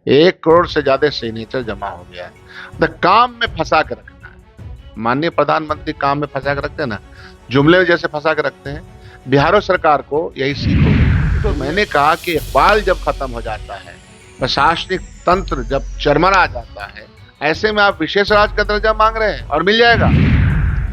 1 करोड़ से ज्यादा सिग्नेचर जमा हो गया है। तो काम में फंसा के रखना है। माननीय प्रधानमंत्री काम में फंसा के रखते हैं ना, जुमले में जैसे फंसा के रखते हैं। बिहार सरकार को यही सीख हो गई। तो मैंने कहा कि इकबाल जब खत्म हो जाता है, प्रशासनिक तंत्र जब चरमरा जाता है, ऐसे में आप विशेष राज्य का दर्जा मांग रहे हैं और मिल जाएगा।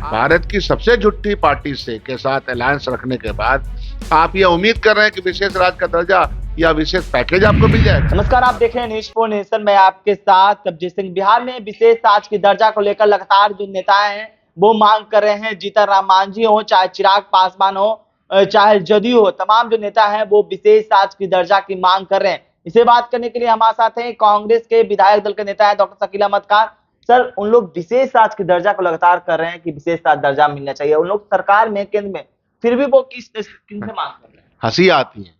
भारत की सबसे झुट्टी पार्टी से के साथ अलायंस रखने के बाद आप यह उम्मीद कर रहे हैं कि विशेष राज्य का दर्जा या विशेष पैकेज आपको मिल जाएगा। नमस्कार, आप देख रहे हैं न्यूज़ फॉर नेशन में आपके साथ कबजीत सिंह। बिहार में विशेष राज्य की दर्जा को लेकर लगातार जो नेता हैं वो मांग कर रहे हैं। जीतन राम मांझी हो, चाहे चिराग पासवान हो, चाहे जदयू हो, तमाम जो नेता हैं वो विशेष राज्य की दर्जा की मांग कर रहे हैं। इसे बात करने के लिए हमारे साथ हैं कांग्रेस के विधायक दल के नेता है डॉक्टर शकील अहमद खान। सर, उन लोग विशेष राज्य की दर्जा को लगातार कर रहे हैं कि विशेष राज्य दर्जा मिलना चाहिए। उन लोग सरकार में, केंद्र में, फिर भी वो किनसे मांग कर रहे हैं? हंसी आती है।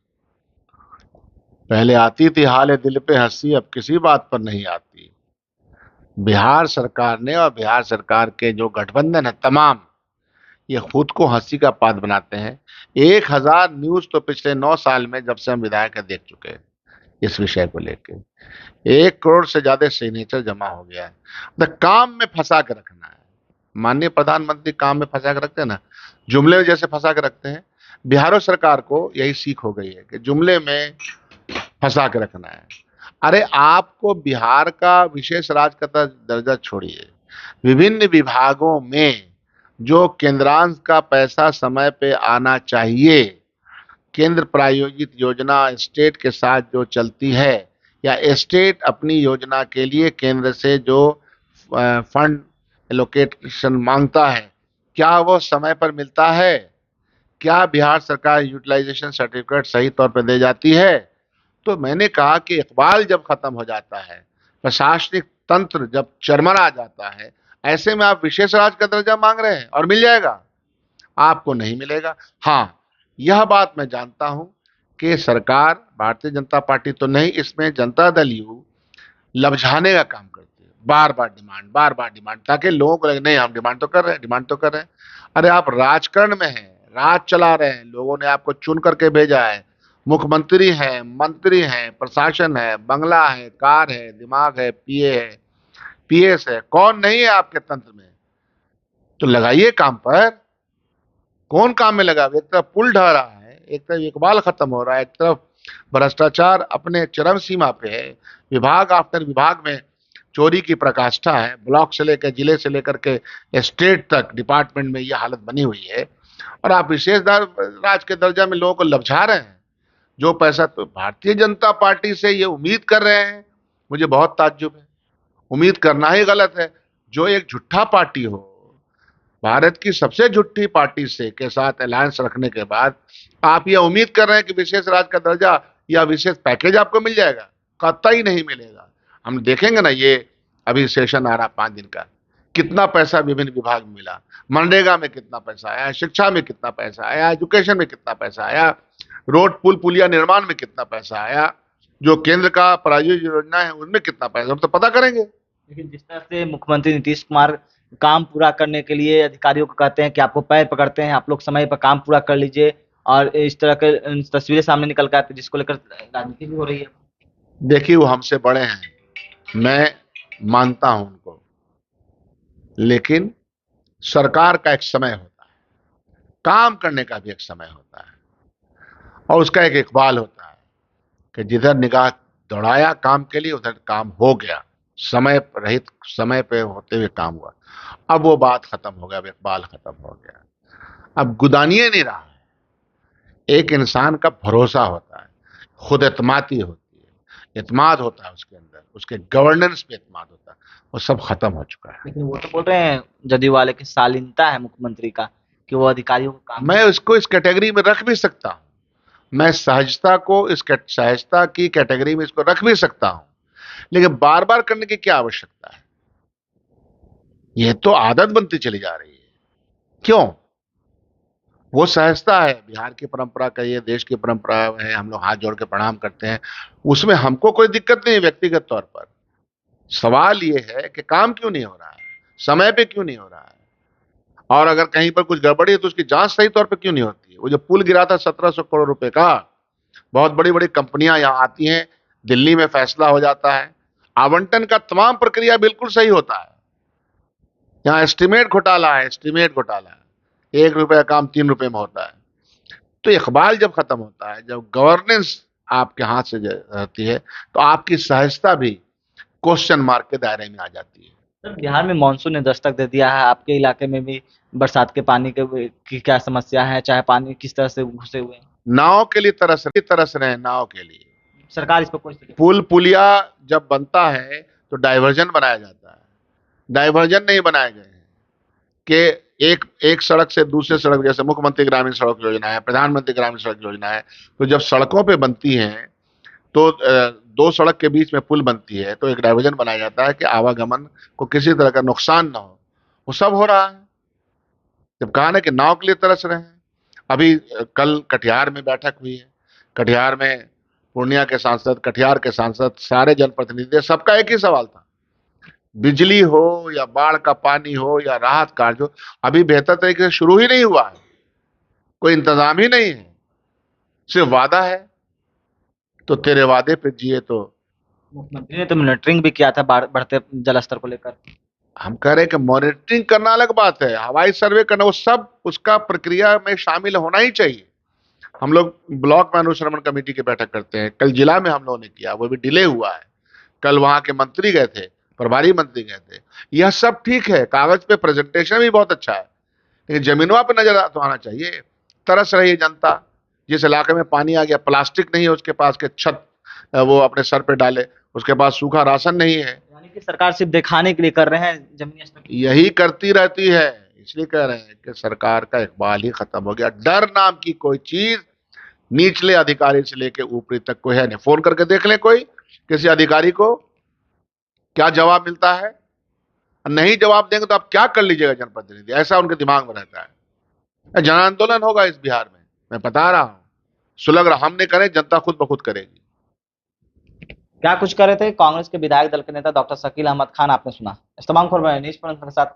पहले आती थी हाल दिल पे हंसी, अब किसी बात पर नहीं आती। बिहार सरकार ने और बिहार सरकार के जो गठबंधन है तमाम, ये खुद को हंसी का पात्र बनाते हैं। 1000 न्यूज तो पिछले 9 साल में जब से हम विधायक देख चुके हैं इस विषय को लेकर। 1 करोड़ से ज्यादा सिग्नेचर जमा हो गया है। तो काम में फंसा के रखना है। माननीय प्रधानमंत्री काम में फंसा के रखते हैं ना, जुमले में जैसे फंसा के रखते हैं। बिहार सरकार को यही सीख हो गई है कि जुमले में फंसा के रखना है। अरे आपको बिहार का विशेष राज्य का दर्जा छोड़िए, विभिन्न विभागों में जो केंद्रांश का पैसा समय पे आना चाहिए, केंद्र प्रायोजित योजना स्टेट के साथ जो चलती है, या स्टेट अपनी योजना के लिए केंद्र से जो फंड एलोकेशन मांगता है, क्या वो समय पर मिलता है? क्या बिहार सरकार यूटिलाइजेशन सर्टिफिकेट सही तौर पर दे जाती है? तो मैंने कहा कि इकबाल जब खत्म हो जाता है, प्रशासनिक तंत्र जब चरमरा जाता है, ऐसे में आप विशेष राज्य का दर्जा मांग रहे हैं और मिल जाएगा? आपको नहीं मिलेगा। हाँ, यह बात मैं जानता हूं कि सरकार, भारतीय जनता पार्टी तो नहीं, इसमें जनता दल यू लपझाने का काम करती है। बार बार डिमांड, ताकि लोगों को लगे नहीं हम डिमांड तो कर रहे हैं। अरे आप राजकारण में हैं, राज चला रहे हैं, लोगों ने आपको चुन करके भेजा है। मुख्यमंत्री हैं, मंत्री हैं, प्रशासन है, बंगला है, कार है, दिमाग है, पीए है, पीएस है, कौन नहीं है आपके तंत्र में? तो लगाइए काम पर। कौन काम में लगा? एक तरफ पुल ढह रहा है, एक तरफ इकबाल खत्म हो रहा है, एक तरफ भ्रष्टाचार अपने चरम सीमा पे है, विभाग आफ्टर विभाग में चोरी की प्रकाष्ठा है, ब्लॉक से लेकर, जिले से लेकर के स्टेट तक डिपार्टमेंट में यह हालत बनी हुई है, और आप विशेष राज्य के दर्जा में लोगों को लपझा रहे हैं। जो पैसा तो भारतीय जनता पार्टी से ये उम्मीद कर रहे हैं, मुझे बहुत ताज्जुब है। उम्मीद करना ही गलत है। जो एक झूठा पार्टी हो, भारत की सबसे झूठी पार्टी से के साथ अलायंस रखने के बाद आप यह उम्मीद कर रहे हैं कि विशेष राज्य का दर्जा या विशेष पैकेज आपको मिल जाएगा, कतई नहीं मिलेगा। हम देखेंगे ना, ये अभी सेशन आ रहा 5 दिन का, कितना पैसा विभिन्न विभाग में मिला, मनरेगा में कितना पैसा आया, शिक्षा में कितना पैसा आया, एजुकेशन में कितना पैसा आया, रोड पुल पुलिया निर्माण में कितना पैसा आया, जो केंद्र का प्रायोजित योजना है उनमें कितना पैसा, हम तो पता करेंगे। लेकिन जिस तरह से मुख्यमंत्री नीतीश कुमार काम पूरा करने के लिए अधिकारियों को कहते हैं कि आपको पैर पकड़ते हैं, आप लोग समय पर काम पूरा कर लीजिए, और इस तरह के तस्वीरें सामने निकल कर आती है, जिसको लेकर राजनीति भी हो रही है। देखिए, वो हमसे बड़े हैं, मैं मानता हूं उनको, लेकिन सरकार का एक समय होता है, काम करने का भी एक समय होता है, और उसका एक इकबाल होता है कि जिधर निगाह दौड़ाया काम के लिए उधर काम हो गया, समय रहित समय पे होते हुए काम हुआ। अब वो बात खत्म हो गया, अब इकबाल खत्म हो गया। अब गुदानिए नहीं रहा है। एक इंसान का भरोसा होता है, खुद एतमादी होती है, एतमाद होता है उसके अंदर, उसके गवर्नेंस पे एतमाद होता है, वो सब खत्म हो चुका है। लेकिन वो तो बोल रहे हैं जदयू वाले की शालीनता है मुख्यमंत्री का कि वो अधिकारियों को काम। मैं उसको इस कैटेगरी में रख भी सकता हूं, मैं सहजता को इस सहजता की कैटेगरी में इसको रख भी सकता हूं, लेकिन बार बार करने की क्या आवश्यकता है? यह तो आदत बनती चली जा रही है। क्यों? वो सहजता है, बिहार की परंपरा का, ये देश की परंपरा है, हम लोग हाथ जोड़ के प्रणाम करते हैं, उसमें हमको कोई दिक्कत नहीं है व्यक्तिगत तौर पर। सवाल ये है कि काम क्यों नहीं हो रहा है, समय पे क्यों नहीं हो रहा है, और अगर कहीं पर कुछ गड़बड़ी है तो उसकी जांच सही तौर पे क्यों नहीं होती है? वो जो पुल गिरा था 1700 करोड़ रुपए का, बहुत बड़ी बड़ी कंपनियां यहाँ आती हैं, दिल्ली में फैसला हो जाता है, आवंटन का तमाम प्रक्रिया बिल्कुल सही होता है। यहाँ एस्टिमेट घोटाला है, एस्टिमेट घोटाला है, 1 रुपए का काम 3 रुपए में होता है। तो इकबाल जब खत्म होता है, जब गवर्नेंस आपके हाथ से रहती है, तो आपकी सहजता भी क्वेश्चन मार्क के दायरे में आ जाती है। सर, बिहार में मानसून ने दस्तक दे दिया है, आपके इलाके में भी बरसात के पानी की क्या समस्या है, चाहे पानी किस तरह से घुसे हुए हैं? नाव के लिए तरस रहे हैं, नाव के लिए। सरकार इस पर कोई पुल पुलिया जब बनता है तो डाइवर्जन बनाया जाता है, डाइवर्जन नहीं बनाए गए हैं कि एक एक सड़क से दूसरे सड़क, जैसे मुख्यमंत्री ग्रामीण सड़क योजना है, प्रधानमंत्री ग्रामीण सड़क योजना है, तो जब सड़कों पे बनती हैं तो दो सड़क के बीच में पुल बनती है तो एक डाइवर्जन बनाया जाता है कि आवागमन को किसी तरह का नुकसान ना हो। वो सब हो रहा है। जब कहा ना कि नाव के लिए तरस रहे हैं, अभी कल कटिहार में बैठक हुई है, कटिहार में पूर्णिया के सांसद, कटिहार के सांसद, सारे जनप्रतिनिधि, सबका एक ही सवाल था, बिजली हो या बाढ़ का पानी हो या राहत कार्य हो, अभी बेहतर तरीके से शुरू ही नहीं हुआ है, कोई इंतजाम ही नहीं है, सिर्फ वादा है। तो तेरे वादे पे जिए तो मुख्यमंत्री ने तो मॉनिटरिंग भी किया था बढ़ते जलस्तर को लेकर। हम कह रहे हैं कि मॉनिटरिंग करना अलग बात है, हवाई सर्वे करना, वो सब उसका प्रक्रिया में शामिल होना ही चाहिए। हम लोग ब्लॉक में अनुश्रवण कमेटी की बैठक करते हैं, कल जिला में हम लोगों ने किया, वो भी डिले हुआ है। कल वहां के मंत्री गए थे, प्रभारी मंत्री गए थे, यह सब ठीक है, कागज पे प्रेजेंटेशन भी बहुत अच्छा है, लेकिन जमीनों पे नजर तो आना चाहिए। तरस रही है जनता, जिस इलाके में पानी आ गया, प्लास्टिक नहीं है उसके पास के छत वो अपने सर पे डाले, उसके पास सूखा राशन नहीं है, यानी कि सरकार सिर्फ दिखाने के लिए कर रहे हैं जमीनी स्तर की। यही करती रहती है। इसलिए कह रहे हैं कि सरकार का इकबाल ही खत्म हो गया। डर नाम की कोई चीज निचले अधिकारी से लेके ऊपरी तक कोई है नहीं। फोन करके देख लें कोई किसी अधिकारी को, क्या जवाब मिलता है। नहीं जवाब देंगे तो आप क्या कर लीजिएगा जनप्रतिनिधि, ऐसा उनके दिमाग में रहता है। जन आंदोलन होगा इस बिहार में, मैं बता रहा हूं, सुलग रहा, हम नहीं करें, जनता खुद ब खुद करेगी। क्या कुछ कर रहे थे कांग्रेस के विधायक दल के नेता डॉक्टर शकील अहमद खान, आपने सुना। इस तमाम खबर में न्यूज़ पॉइंट के साथ